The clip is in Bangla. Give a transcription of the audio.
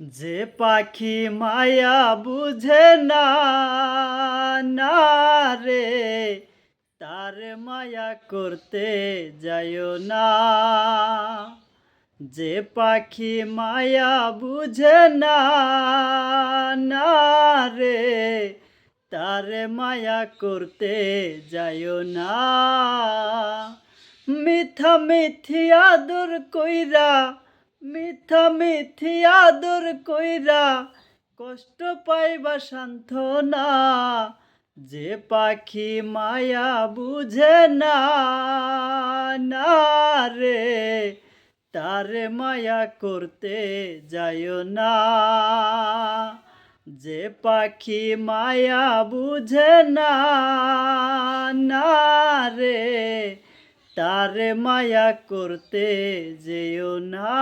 যে পাখি মায়া বুঝে না, না রে, তার মায়া করতে যাইও না। যে পাখি মায়া বুঝে না, না রে, তার মায়া করতে যাইও না। মিথ্যা মিথি আদর কইরা, মিথ্যা মিথি আদর কইরা কষ্ট পাইবা সান্ত্বনা। যে পাখি মায়া বুঝে না, না রে, তার মায়া করতে যাইও না। যে পাখি মায়া বুঝে না, না রে, তার মায়া করতে যেও না।